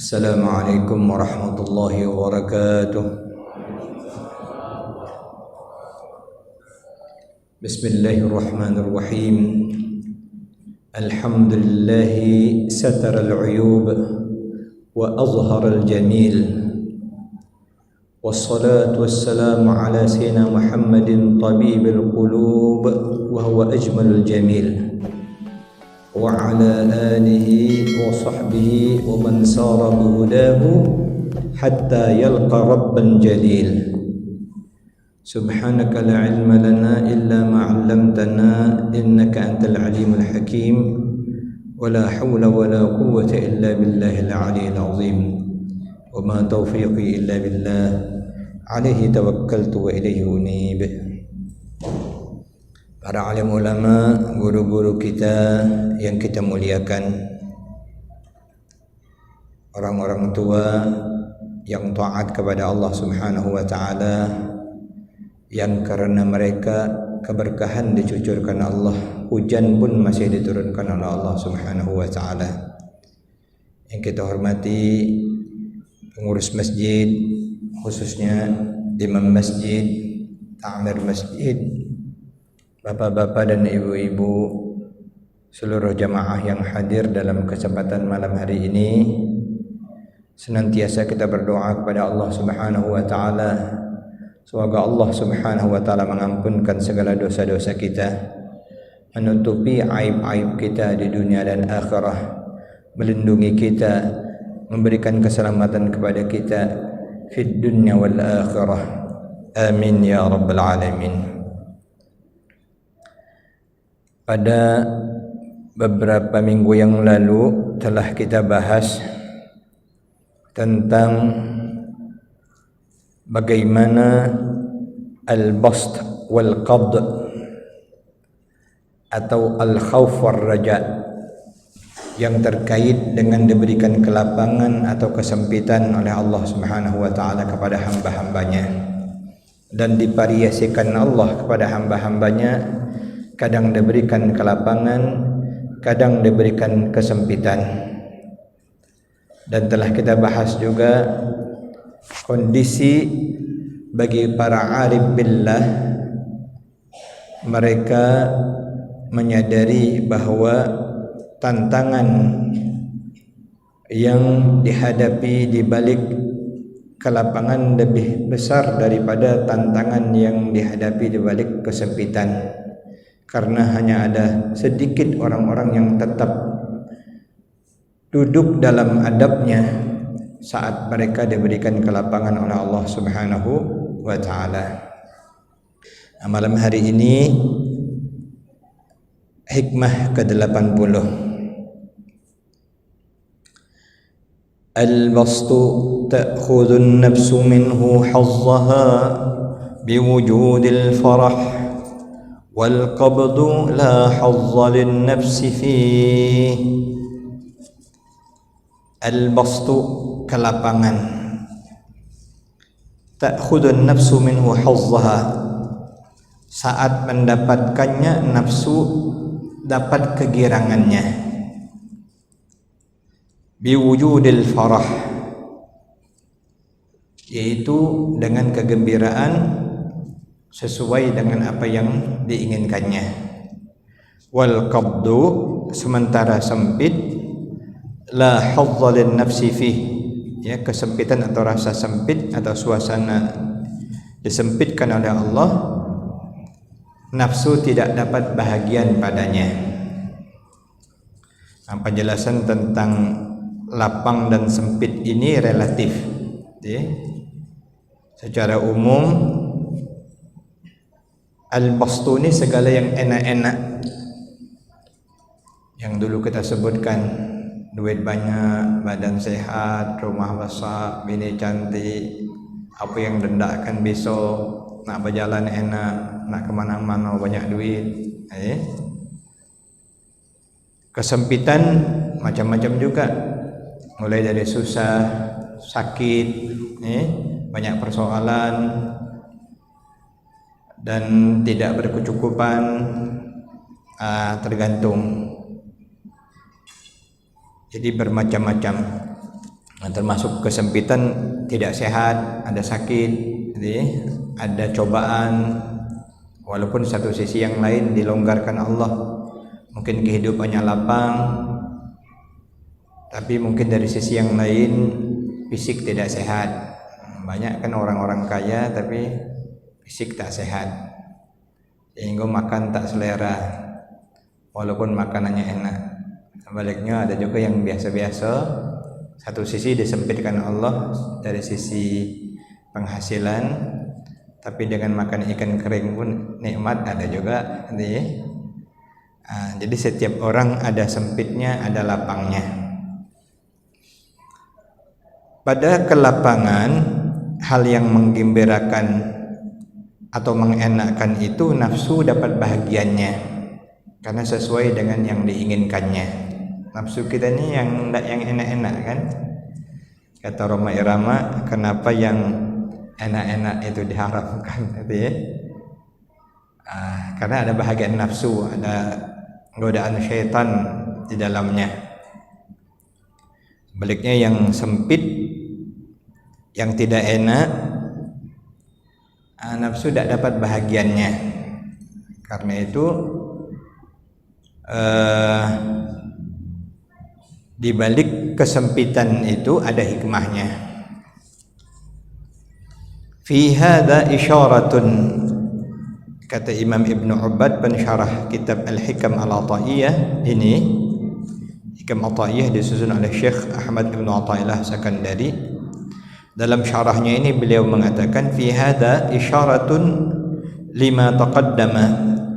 Assalamualaikum warahmatullahi wabarakatuh. Bismillahirrahmanirrahim. Alhamdulillahi satara al-uyub wa azhara al-jamil. Wassalatu wassalamu ala sayyidina Muhammadin tabibil qulub wa huwa ajmalul jamil. Wa ala alihi wa sahbihi wa man sara bihudahu hatta yalqa rabban jalil. Subhanaka la ilma lana illa ma 'allamtana innaka antal alimul hakim. Wa la hawla wa la quwwata illa billahil aliyyil azim. Wa ma taufiqi illa billah. Alaihi tawakkaltu wa ilaihi unib. Para alim ulama, guru-guru kita yang kita muliakan, orang-orang tua yang taat kepada Allah Subhanahu wa taala, yang karena mereka keberkahan dicucurkan Allah, hujan pun masih diturunkan oleh Allah Subhanahu wa taala. Yang kita hormati pengurus masjid, khususnya imam masjid, ta'mir masjid, bapak-bapak dan ibu-ibu, seluruh jamaah yang hadir dalam kesempatan malam hari ini. Senantiasa kita berdoa kepada Allah Subhanahu wa taala, semoga Allah Subhanahu wa taala mengampunkan segala dosa-dosa kita, menutupi aib-aib kita di dunia dan akhirah, melindungi kita, memberikan keselamatan kepada kita fid dunya wal akhirah. Amin ya rabbal alamin. Pada beberapa minggu yang lalu telah kita bahas tentang bagaimana al-bast wal qabd atau al-khawf wal raja yang terkait dengan diberikan kelapangan atau kesempitan oleh Allah Subhanahu wa taala kepada hamba-hambanya, dan divariasikan Allah kepada hamba-hambanya, kadang diberikan kelapangan, kadang diberikan kesempitan. Dan telah kita bahas juga kondisi bagi para arif billah, mereka menyadari bahwa tantangan yang dihadapi di balik kelapangan lebih besar daripada tantangan yang dihadapi di balik kesempitan. Karena hanya ada sedikit orang-orang yang tetap duduk dalam adabnya saat mereka diberikan kelapangan oleh Allah Subhanahu wa taala. Malam hari ini hikmah ke-80. Al-bastu ta'khudhu an-nafsu minhu hazzaha biwujudil farah wal qabdu la hazza lin nafsi fih. Al-bastu, kelapangan. Ta'khudun nafsu minhu hazzaha, saat mendapatkannya nafsu dapat kegirangannya. Biwujudil farah, yaitu dengan kegembiraan sesuai dengan apa yang diinginkannya. Wal qabdu, sementara sempit, la hadza lin nafsi fih, ya, kesempitan atau rasa sempit atau suasana disempitkan oleh Allah, nafsu tidak dapat bahagian padanya. Penjelasan tentang lapang dan sempit ini relatif, ya. Secara umum al-bastu ini segala yang enak-enak, yang dulu kita sebutkan, duit banyak, badan sehat, rumah besar, bini cantik, apa yang dendakkan besok, nak berjalan enak, nak kemana-mana banyak duit. Kesempitan macam-macam juga, mulai dari susah, sakit, banyak persoalan, dan tidak berkecukupan, tergantung. Jadi bermacam-macam. termasuk kesempitan, tidak sehat, ada sakit, ada cobaan. Walaupun satu sisi yang lain dilonggarkan Allah, mungkin kehidupannya lapang, tapi mungkin dari sisi yang lain fisik tidak sehat. Banyak kan orang-orang kaya tapi fisik tak sehat, sehingga makan tak selera walaupun makanannya enak. Sebaliknya ada juga yang biasa-biasa, satu sisi disempitkan Allah dari sisi penghasilan, tapi dengan makan ikan kering pun nikmat ada juga. Jadi setiap orang ada sempitnya, ada lapangnya. Pada kelapangan, hal yang menggembirakan atau mengenakkan itu nafsu dapat bahagiannya, karena sesuai dengan yang diinginkannya. Nafsu kita ini yang enak-enak kan. Kata Roma Irama, kenapa yang enak-enak itu diharamkan? Karena ada bahagian nafsu, ada godaan syaitan di dalamnya. Baliknya yang sempit, yang tidak enak, nafsu tidak dapat bahagiannya. Karena itu di balik kesempitan itu ada hikmahnya. Fi hadza isyaratun, kata Imam Ibnu Ubbad pensyarah kitab Al-Hikam Al-Athaiyah ini. Hikam Athaiyah disusun oleh Syekh Ahmad Ibnu Athaillah Sakandari. Dalam syarahnya ini beliau mengatakan, fi hadza isyaratun lima taqaddama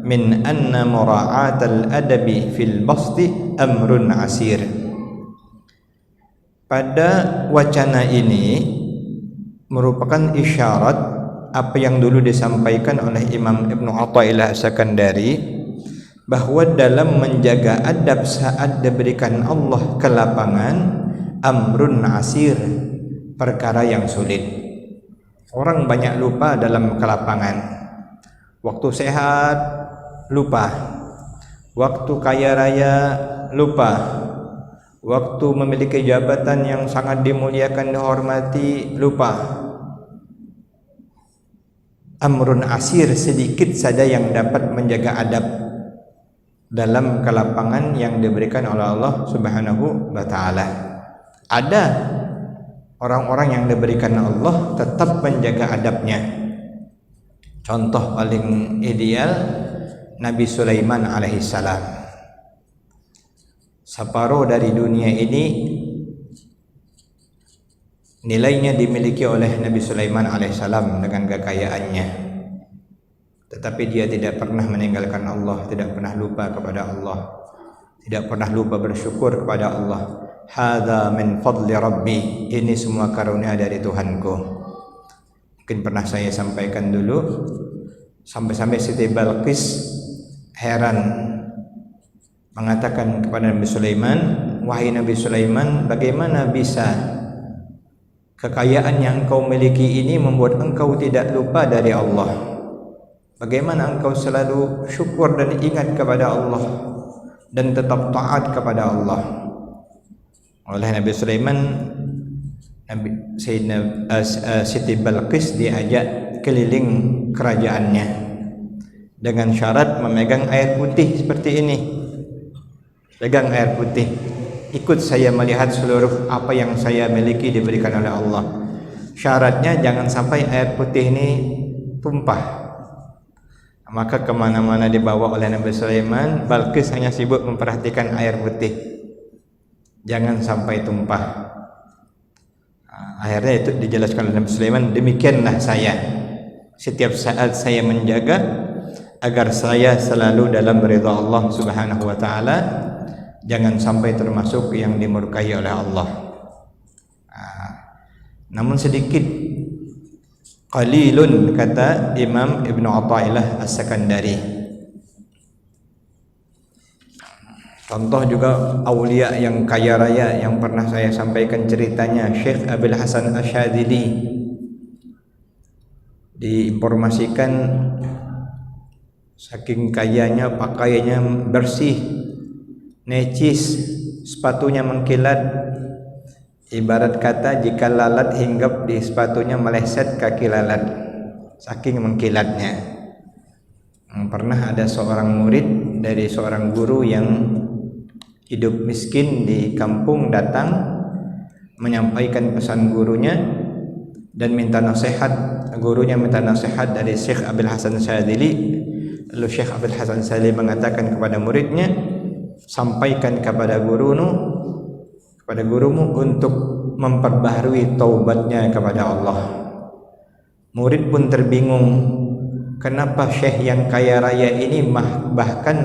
min anna mura'atal adabi fil basti amrun asir. Pada wacana ini merupakan isyarat apa yang dulu disampaikan oleh Imam Ibnu Athaillah Sakandari, bahwa dalam menjaga adab saat diberikan Allah kelapangan, amrun asir, perkara yang sulit. Orang banyak lupa dalam kelapangan. Waktu sehat lupa, waktu kaya raya lupa, waktu memiliki jabatan yang sangat dimuliakan, dihormati, lupa. Amrun asir, sedikit saja yang dapat menjaga adab dalam kelapangan yang diberikan oleh Allah Subhanahu wa ta'ala. Ada orang-orang yang diberikan Allah tetap menjaga adabnya. Contoh paling ideal Nabi Sulaiman alaihissalam. Separuh dari dunia ini nilainya dimiliki oleh Nabi Sulaiman alaihissalam dengan kekayaannya, tetapi dia tidak pernah meninggalkan Allah, tidak pernah lupa kepada Allah, tidak pernah lupa bersyukur kepada Allah. Hadza min fadli Rabbi, ini semua karunia dari Tuhanku. Mungkin pernah saya sampaikan dulu, sampai-sampai Siti Balqis heran mengatakan kepada Nabi Sulaiman, wahai Nabi Sulaiman, bagaimana bisa kekayaan yang engkau miliki ini membuat engkau tidak lupa dari Allah? Bagaimana engkau selalu syukur dan ingat kepada Allah dan tetap taat kepada Allah? Oleh Nabi Sulaiman, Siti Balqis diajak keliling kerajaannya dengan syarat memegang air putih seperti ini. Pegang air putih, ikut saya melihat seluruh apa yang saya miliki diberikan oleh Allah. Syaratnya jangan sampai air putih ini tumpah. Maka kemana-mana dibawa oleh Nabi Sulaiman, Balqis hanya sibuk memperhatikan air putih, jangan sampai tumpah. Akhirnya itu dijelaskan oleh Nabi Sulaiman, demikianlah saya, setiap saat saya menjaga agar saya selalu dalam ridha Allah Subhanahu wa ta'ala, jangan sampai termasuk yang dimurkai oleh Allah. Namun sedikit, qalilun, kata Imam Ibnu Athaillah As-Sakandari. Contoh juga aulia yang kaya raya yang pernah saya sampaikan ceritanya, Syekh Abil Hasan Asyadzili. Diinformasikan saking kayanya, pakaiannya bersih, necis, sepatunya mengkilat, Ibarat kata jika lalat hinggap di sepatunya meleset kaki lalat, saking mengkilatnya. Pernah ada seorang murid dari seorang guru yang hidup miskin di kampung datang menyampaikan pesan gurunya dan minta nasihat. Gurunya minta nasihat dari Syekh Abdul Hasan Syadzili. Lalu Syekh Abdul Hasan Syadzili mengatakan kepada muridnya, sampaikan kepada gurumu untuk memperbaharui taubatnya kepada Allah. Murid pun terbingung, kenapa syekh yang kaya raya ini bahkan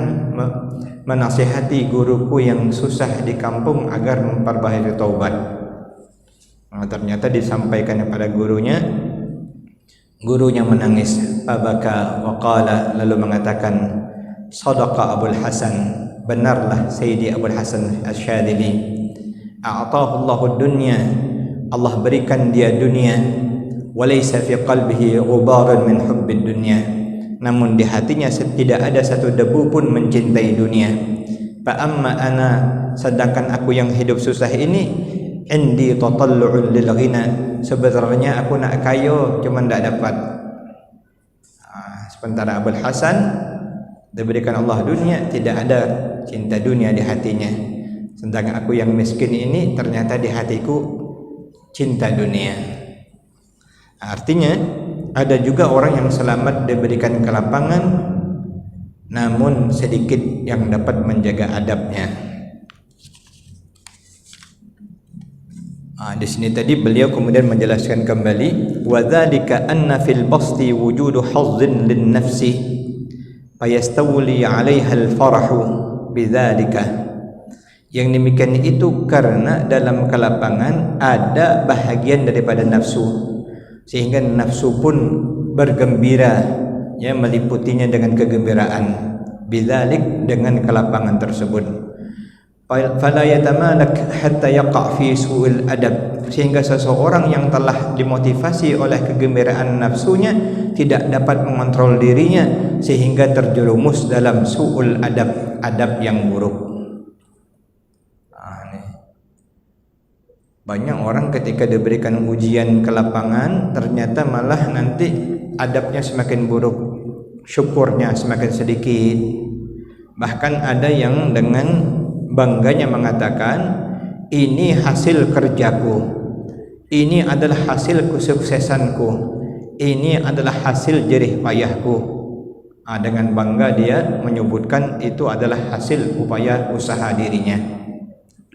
menasihati guruku yang susah di kampung agar memperbaharui taubat. Nah, ternyata disampaikan kepada gurunya menangis, abaka waqala, lalu mengatakan, sadaqa Abul Hasan, benarlah Sayyidi Abul Hasan Asy-Syadzili. A'tahu Allahu dunya, Allah berikan dia dunia, walaysa fi qalbihi ghubarun min hubbid dunya, namun di hatinya tidak ada satu debu pun mencintai dunia. Fa amma ana, sedangkan aku yang hidup susah ini, indi tatallu'un lil ghina, sebenarnya aku nak kaya cuma tidak dapat. Sementara Abul Hasan diberikan Allah dunia, tidak ada cinta dunia di hatinya. Sedangkan aku yang miskin ini ternyata di hatiku cinta dunia. Artinya ada juga orang yang selamat diberikan kelapangan, namun sedikit yang dapat menjaga adabnya. Di sini tadi beliau kemudian menjelaskan kembali, wa dzalika anna fil basti wujudu hazzin lin nafsi fayastawli 'alaiha al farahu bidzalika. Yang demikian itu karena dalam kelapangan ada bahagian daripada nafsu, sehingga nafsu pun bergembira, ya, meliputinya dengan kegembiraan, bidzalik, dengan kelapangan tersebut. Fala yatamalak hatta yaqa fi su'il adab, sehingga seseorang yang telah dimotivasi oleh kegembiraan nafsunya tidak dapat mengontrol dirinya sehingga terjerumus dalam su'ul adab, adab yang buruk. Banyak orang ketika diberikan ujian ke lapangan ternyata malah nanti adabnya semakin buruk, syukurnya semakin sedikit. Bahkan ada yang dengan bangganya mengatakan, ini hasil kerjaku, ini adalah hasil kesuksesanku, ini adalah hasil jerih payahku. Dengan bangga dia menyebutkan itu adalah hasil upaya usaha dirinya.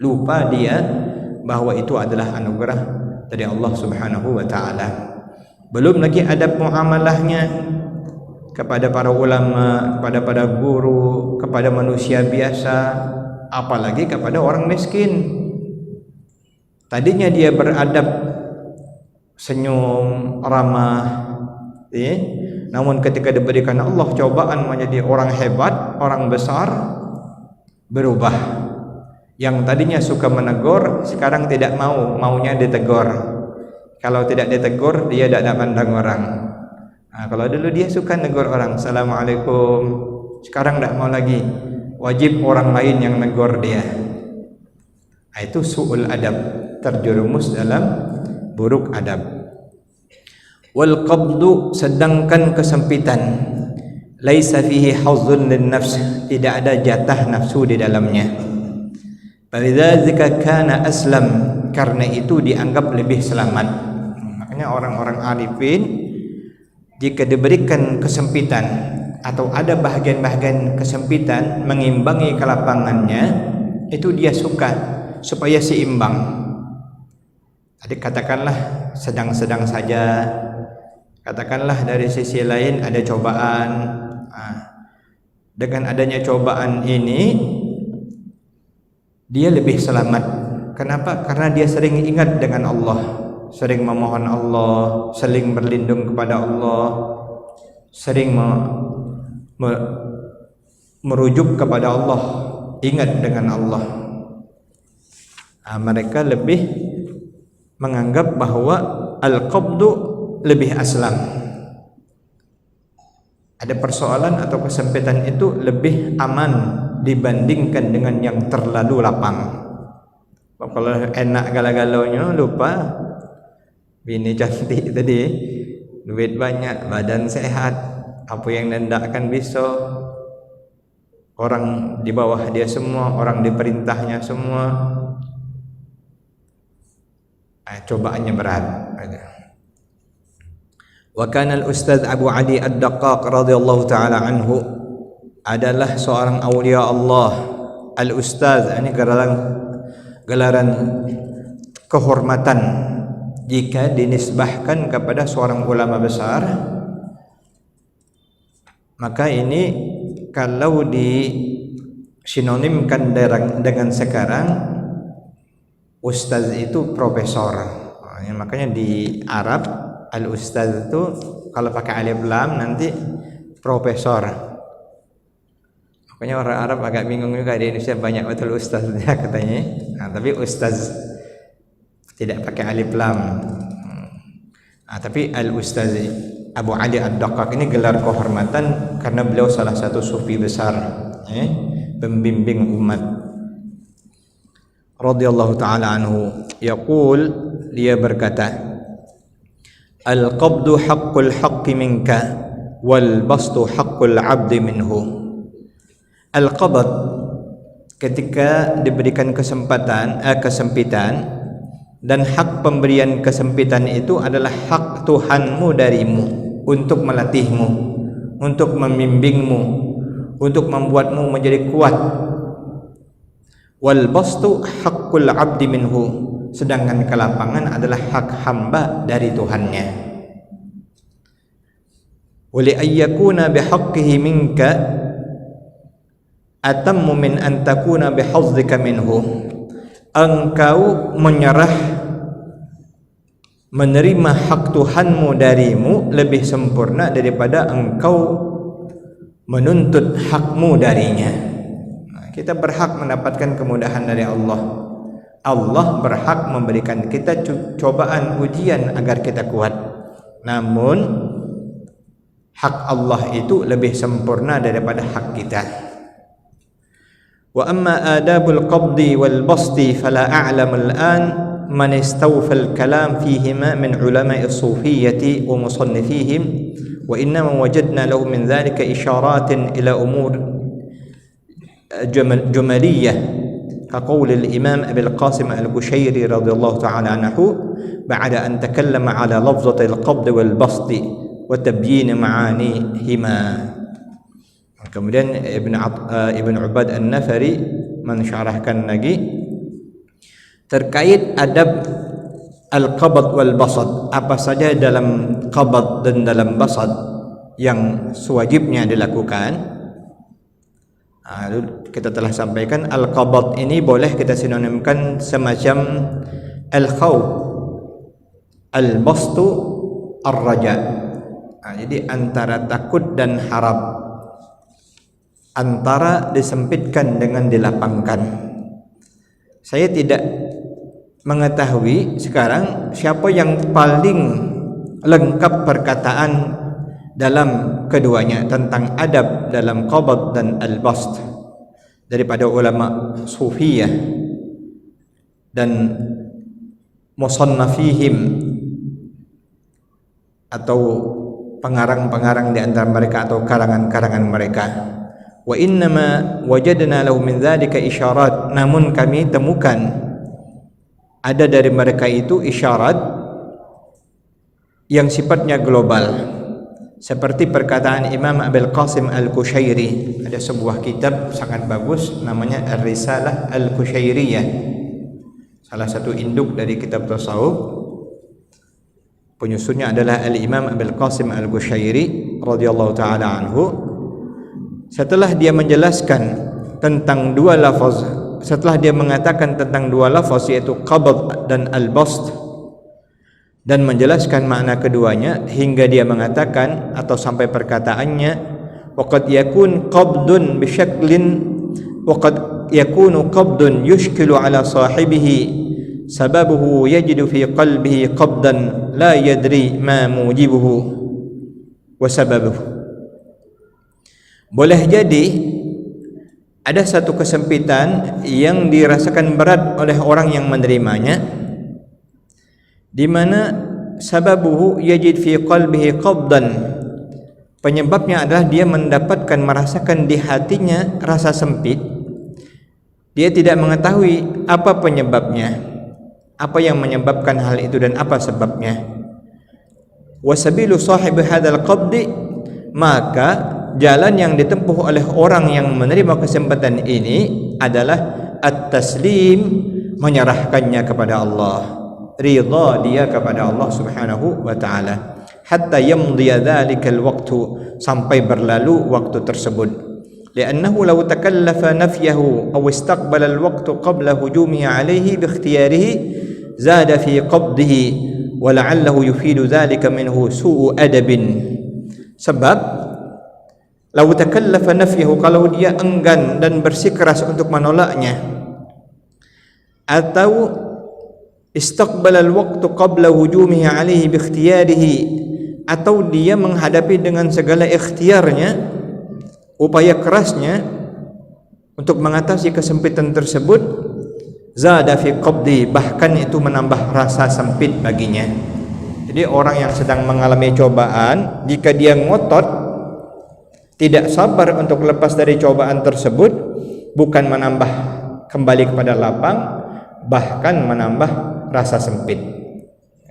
Lupa dia bahwa itu adalah anugerah dari Allah Subhanahu wa taala. Belum lagi adab muamalahnya kepada para ulama, kepada para guru, kepada manusia biasa, apalagi kepada orang miskin. Tadinya dia beradab, senyum, ramah, ya? Namun ketika diberikan Allah cobaan menjadi orang hebat, orang besar, berubah. Yang tadinya suka menegur, sekarang tidak maunya ditegur. Kalau tidak ditegur, dia tidak pandang orang. Kalau dulu dia suka negur orang, Assalamualaikum, sekarang tidak mau lagi, wajib orang lain yang negur dia. Itu su'ul adab, terjerumus dalam buruk adab. Wal qabdu, sedangkan kesempitan, laisa fihi hazzun lin nafs, tidak ada jatah nafsu di dalamnya. Falidzalika kana aslam, karena itu dianggap lebih selamat. Makanya orang-orang arifin jika diberikan kesempitan atau ada bahagian-bahagian kesempitan mengimbangi kelapangannya, itu dia suka supaya seimbang. Tadi katakanlah sedang-sedang saja, katakanlah dari sisi lain ada cobaan. Dengan adanya cobaan ini dia lebih selamat. Kenapa? Karena dia sering ingat dengan Allah, sering memohon Allah, sering berlindung kepada Allah, sering merujuk kepada Allah, ingat dengan Allah. Mereka lebih menganggap bahwa al-qabdu lebih aslam. Ada persoalan atau kesempitan itu lebih aman dibandingkan dengan yang terlalu lapang. Kalau enak galau-galaunya lupa bini cantik tadi, duit banyak, badan sehat, apa yang hendakkan bisa, orang di bawah dia semua, orang diperintahnya semua. Cobaannya berat. Wa kana al-ustaz Abu Ali Ad-Daqqaq radhiyallahu taala anhu adalah seorang aulia Allah. Al-ustaz ini gelaran kehormatan jika dinisbahkan kepada seorang ulama besar. Maka ini kalau disinonimkan dengan sekarang, ustaz itu profesor. Makanya di Arab al-ustaz itu kalau pakai alif lam nanti profesor. Makanya orang Arab agak bingung juga, di Indonesia banyak betul ustaz dia katanya. Tapi ustaz tidak pakai alif lam. Tapi al-ustaz Abu Ali Ad-Daqqaq ini gelar kehormatan karena beliau salah satu sufi besar, pembimbing umat. Radhiyallahu taala anhu, yaqul, dia berkata, al-qabdu haqqul haqqi minka wal bastu haqqul 'abdi minhu. Al-qabd, ketika diberikan kesempitan, dan hak pemberian kesempitan itu adalah hak Tuhanmu darimu untuk melatihmu, untuk membimbingmu, untuk membuatmu menjadi kuat. Wal bastu haqqul 'abdi minhu, sedangkan kelapangan adalah hak hamba dari Tuhannya. Wa li ayyakuna bihaqqihi minka atammu min an takuna bihazzika minhu. Engkau menerima hak Tuhanmu darimu lebih sempurna daripada engkau menuntut hakmu darinya. Kita berhak mendapatkan kemudahan dari Allah. Allah berhak memberikan kita cobaan, ujian agar kita kuat. Namun hak Allah itu lebih sempurna daripada hak kita. Wa amma adabul qabdi wal basti fala a'lam al-an man istawfa al-kalam fihima min ulama'i as-sufiyyati wa musannifihim, wa innama wajadna lahu min dhalika isharatin ila umur jumaliyah كقول الإمام أبي القاسم القشيري رضي الله تعالى عنه بعد أن تكلم على لفظة القبض والبسط وتبيين معانيهما. Kemudian Ibn Ubad An-Nafari mensyarahkan lagi terkait adab al-qabd wal basad, apa saja dalam qabd dan dalam basad yang sewajibnya dilakukan. Kita telah sampaikan al-qabd ini boleh kita sinonimkan semacam al-khawf, al-bastu ar-raja. Jadi antara takut dan harap, antara disempitkan dengan dilapangkan. Saya tidak mengetahui sekarang siapa yang paling lengkap perkataan dalam keduanya tentang adab dalam qabd dan al-bast daripada ulama sufiyah dan musannafihim atau pengarang-pengarang di antara mereka atau karangan-karangan mereka. Wa innama wajadna lahu min dzalika isyarat, namun kami temukan ada dari mereka itu isyarat yang sifatnya global. Seperti perkataan Imam Abil Qasim Al-Qushairi, ada sebuah kitab sangat bagus namanya Ar-Risalah Al-Qushairiyah, salah satu induk dari kitab tasawuf. Penyusunnya adalah Al-Imam Abil Qasim Al-Qushairi radhiyallahu taala anhu. Setelah dia menjelaskan tentang dua lafaz, setelah dia mengatakan tentang dua lafaz yaitu qabd dan al-bast, dan menjelaskan makna keduanya hingga dia mengatakan atau sampai perkataannya, waqad yakun qabdun bisyaklin waqad yakunu qabdun yushkilu ala sahibihi sababuhu yajidu fi qalbihi qabdan la yadri ma mujibuhu wa sababuhu. Boleh jadi ada satu kesempitan yang dirasakan berat oleh orang yang menerimanya, di mana sababuhu yajid fi qalbihi qabdan, penyebabnya adalah dia mendapatkan, merasakan di hatinya rasa sempit. Dia tidak mengetahui apa penyebabnya, apa yang menyebabkan hal itu dan apa sebabnya. Wasabilu sahibi hadzal qabdi, maka jalan yang ditempuh oleh orang yang menerima kesempatan ini adalah at-taslim, menyerahkannya kepada Allah, ridha dia kepada Allah Subhanahu wa taala, hatta yamdiya dzalikal waqtu, sampai berlalu waktu tersebut. Li'annahu law takallafa nafyahu aw istaqbala al-waqtu qabla hujumihi alayhi bi ikhtiyarihi zada fi qabdihi wa la'allahu yufidu dzalika minhu su'u adabin. Sebab law takallafa nafyahu, kalau dia enggan dan bersikeras untuk menolaknya, atau istaqbala al-waqtu qabla hujumihi alayhi bi ikhtiyarihi, atau dia menghadapi dengan segala ikhtiarnya, upaya kerasnya untuk mengatasi kesempitan tersebut, zada fi qabdi, bahkan itu menambah rasa sempit baginya. Jadi orang yang sedang mengalami cobaan, jika dia ngotot, tidak sabar untuk lepas dari cobaan tersebut, bukan menambah kembali kepada lapang, bahkan menambah rasa sempit.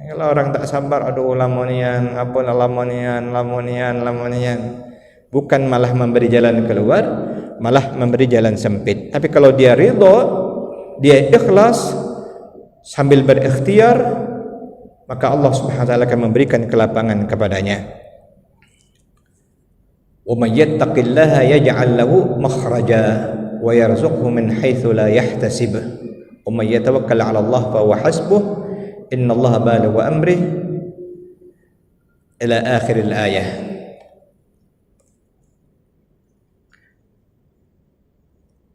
Kalau orang tak sabar, aduh lamonian, apalah lamonian, bukan malah memberi jalan keluar, malah memberi jalan sempit. Tapi kalau dia ridha, dia ikhlas sambil berikhtiar, maka Allah Subhanahu wa taala akan memberikan kelapangan kepadanya. Wa may yattaqillaha yaj'al lahu makhraja wa yarzuqhu min haitsu la yahtasib. Wa may yatawakkal 'ala Allah fa huwa hasbuh. Innallaha balighu amrihi ila akhir al-ayah.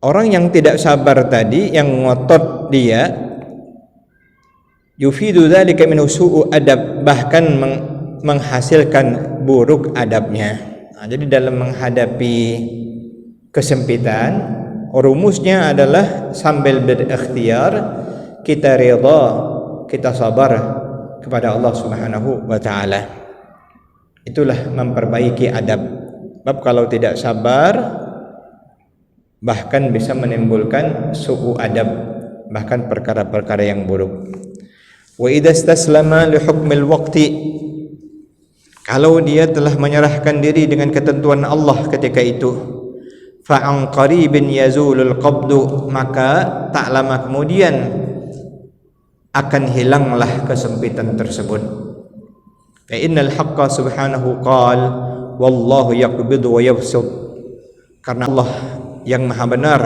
Orang yang tidak sabar tadi, yang ngotot dia, yufidu dzalika min su'u adab, bahkan menghasilkan buruk adabnya. Nah, jadi dalam menghadapi kesempitan, rumusnya adalah sambil berikhtiar, kita ridha, kita sabar kepada Allah Subhanahu wa taala. Itulah memperbaiki adab. Sebab kalau tidak sabar, bahkan bisa menimbulkan su'u adab, bahkan perkara-perkara yang buruk. Wa idza istaslama li hukmil waqti, kalau dia telah menyerahkan diri dengan ketentuan Allah ketika itu, fa an qaribin yazulul qabdu, maka tak lama kemudian akan hilanglah kesempitan tersebut. Fa innal haqqa subhanahu qala wallahu yaqbidu wa yabsut, karena Allah yang maha benar.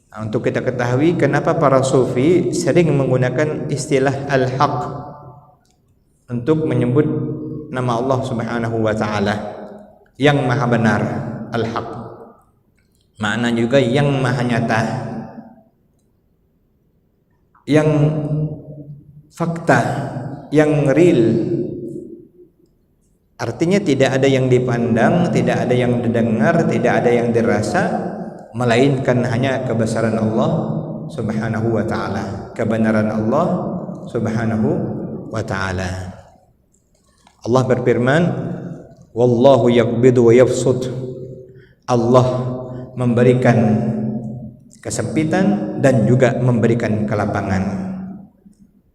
Nah, untuk kita ketahui kenapa para sufi sering menggunakan istilah al-haq untuk menyebut nama Allah Subhanahu wa taala, yang maha benar, al-haq. Makna juga yang maha nyata, yang fakta, yang real. Artinya tidak ada yang dipandang, tidak ada yang didengar, tidak ada yang dirasa, melainkan hanya kebesaran Allah Subhanahu wa taala, kebenaran Allah Subhanahu wa taala. Allah berfirman, wallahu yaqbidu wa yabsut. Allah memberikan kesempitan dan juga memberikan kelapangan.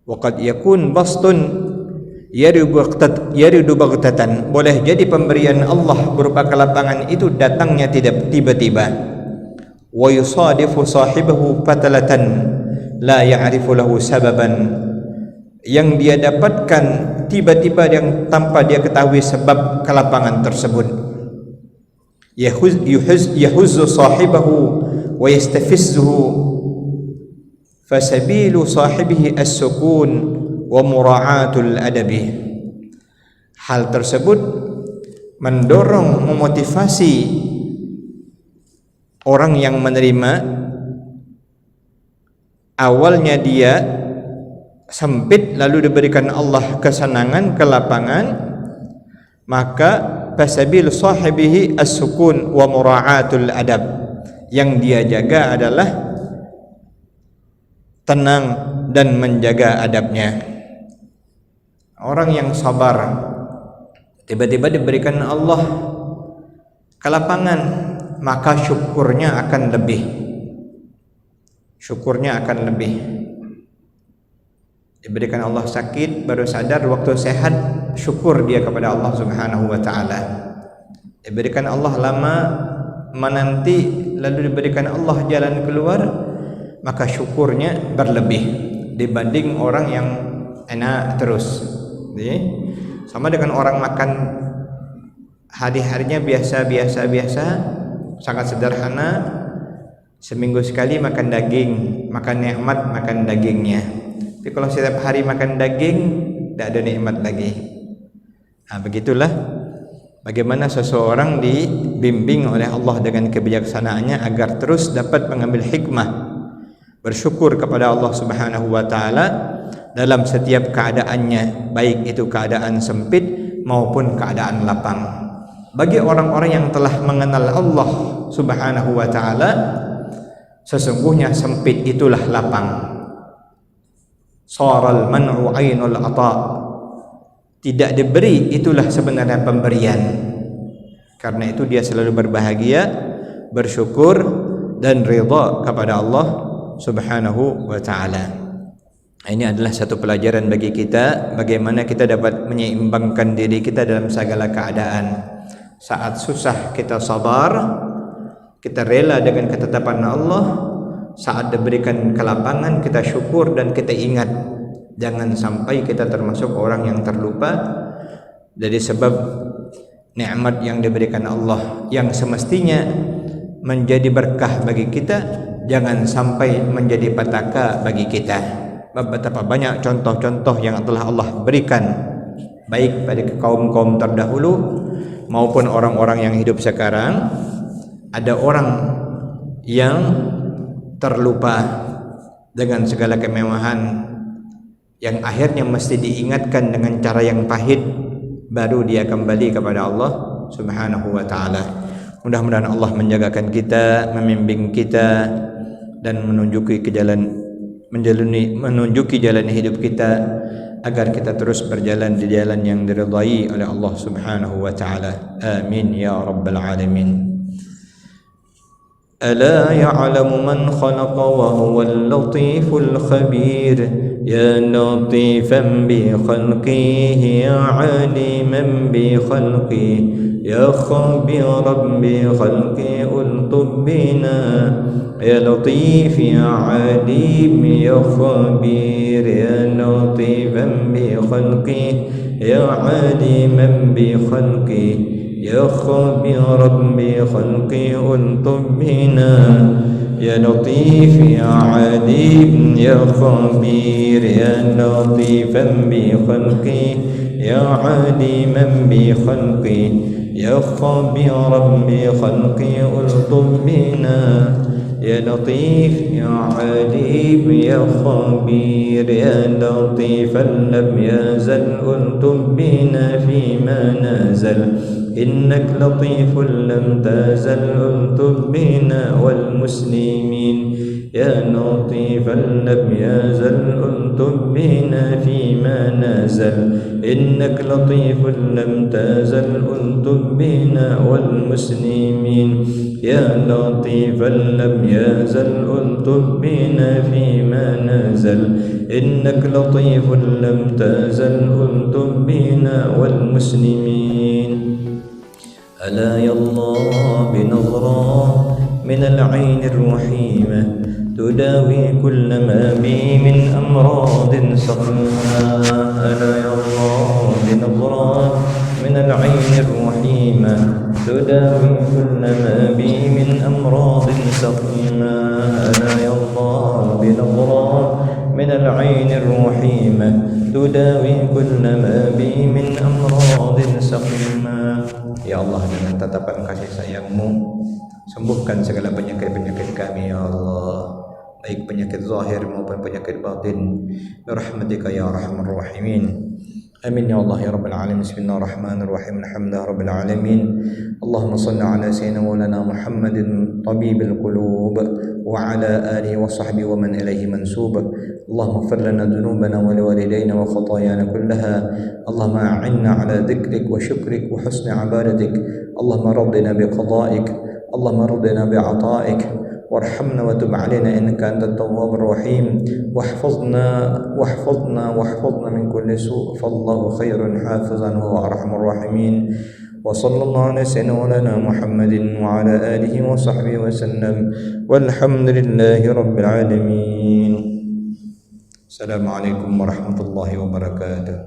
Wa qad yakun bastun yaridu baghtatan, boleh jadi pemberian Allah berupa kelapangan itu datangnya tidak tiba-tiba. Wa yusadifu sahibahu fatalatan la ya'rifu lahu sababan, yang dia dapatkan tiba-tiba yang tanpa dia ketahui sebab kelapangan tersebut. Yahuzzu sahibahu wa yastafizzuhu fasabilu sahibihi as-sukun wa mura'atul adabi. Hal tersebut mendorong, memotivasi orang yang menerima. Awalnya dia sempit, lalu diberikan Allah kesenangan, kelapangan, maka fasabil sahibihi as-sukun wa mura'atul adab, Yang dia jaga adalah tenang dan menjaga adabnya. Orang yang sabar tiba-tiba diberikan Allah kelapangan, maka syukurnya akan lebih. Diberikan Allah sakit, baru sadar waktu sehat, syukur dia kepada Allah Subhanahu wa taala. Diberikan Allah lama menanti, lalu diberikan Allah jalan keluar, maka syukurnya berlebih dibanding orang yang enak terus. Sama dengan orang makan hari-harinya biasa, sangat sederhana, seminggu sekali makan daging, makan nikmat makan dagingnya. Tapi kalau setiap hari makan daging, tidak ada nikmat lagi. Nah, begitulah bagaimana seseorang dibimbing oleh Allah dengan kebijaksanaannya agar terus dapat mengambil hikmah, bersyukur kepada Allah Subhanahu wa taala dalam setiap keadaannya, baik itu keadaan sempit maupun keadaan lapang. Bagi orang-orang yang telah mengenal Allah Subhanahu wa taala, sesungguhnya sempit itulah lapang. Saral man'u ainul ata. Tidak diberi itulah sebenarnya pemberian. Karena itu dia selalu berbahagia, bersyukur dan ridha kepada Allah Subhanahu wa taala. Ini adalah satu pelajaran bagi kita, bagaimana kita dapat menyeimbangkan diri kita dalam segala keadaan. Saat susah kita sabar, kita rela dengan ketetapan Allah. Saat diberikan kelapangan kita syukur dan kita ingat. Jangan sampai kita termasuk orang yang terlupa dari sebab nikmat yang diberikan Allah yang semestinya menjadi berkah bagi kita, jangan sampai menjadi petaka bagi kita. Betapa banyak contoh-contoh yang telah Allah berikan baik pada kaum-kaum terdahulu maupun orang-orang yang hidup sekarang. Ada orang yang terlupa dengan segala kemewahan yang akhirnya mesti diingatkan dengan cara yang pahit, baru dia kembali kepada Allah Subhanahu wa taala. Mudah-mudahan Allah menjagakan kita, membimbing kita dan menunjuki jalan hidup kita agar kita terus berjalan di jalan yang diridhai oleh Allah Subhanahu wa taala. Amin ya rabbal alamin. ألا يعلم من خلق وهو اللطيف الخبير يا لطيفا بخلقه يا عليما بخلقه يا خبيرا بخلقه الطب بنا يا لطيف يا عليم يا خبير يا لطيفا بخلقه يا عليما بخلقه يا خبيرا بخلقي ألطف بنا يا لطيف يا عليم يا خبير يا لطيفا بخلقي يا عليما بخلقي يا خبيرا بخلقي ألطف بنا يا لطيف يا عليم يا خبير يا لطيفا لم يزل ألطف بنا فيما نزل إنك لطيف لم تزل ألطف بنا والمسلمين يا لطيفا لم يزل ألطف بنا فيما نزل إنك لطيف لم تزل ألطف بنا والمسلمين يا لطيفا لم يزل ألطف بنا فيما نزل إنك لطيف لم تزل ألطف بنا والمسلمين ألا يا الله بنظرة من العين الرحيمة تداوي كل ما بي من أمراض سقيمة ألا يا الله بنظرة من العين الرحيمة تداوي كل ما بي من أمراض سقيمة ألا يا الله بنظرة من العين الرحيمة تداوي كل ما بي من أمراض سقيمة. Ya Allah, dengan tatapan kasih sayang-Mu, sembuhkan segala penyakit-penyakit kami ya Allah, baik penyakit zahir maupun penyakit batin, birahmatika ya arhamar rahimin. آمين يا الله يا رب العالمين. بسم الله الرحمن الرحيم. الحمد لله رب العالمين. اللهم صل على سيدنا مولانا محمد طبيب القلوب وعلى آله وصحبه ومن إليه منسوب. اللهم اغفر لنا ذنوبنا ولوالدينا وخطايانا كلها. اللهم أعنا على ذكرك وشكرك وحسن عبادتك. اللهم رضنا بقضائك، اللهم رضنا بعطائك، وارحمنا وتب علينا إنك أنت التواب الرحيم. واحفظنا من كل سوء، فالله خير حافظا وهو أرحم الراحمين. وصلى الله على سيدنا محمد وعلى آله وصحبه وسلم، والحمد لله رب العالمين. السلام عليكم ورحمة الله وبركاته.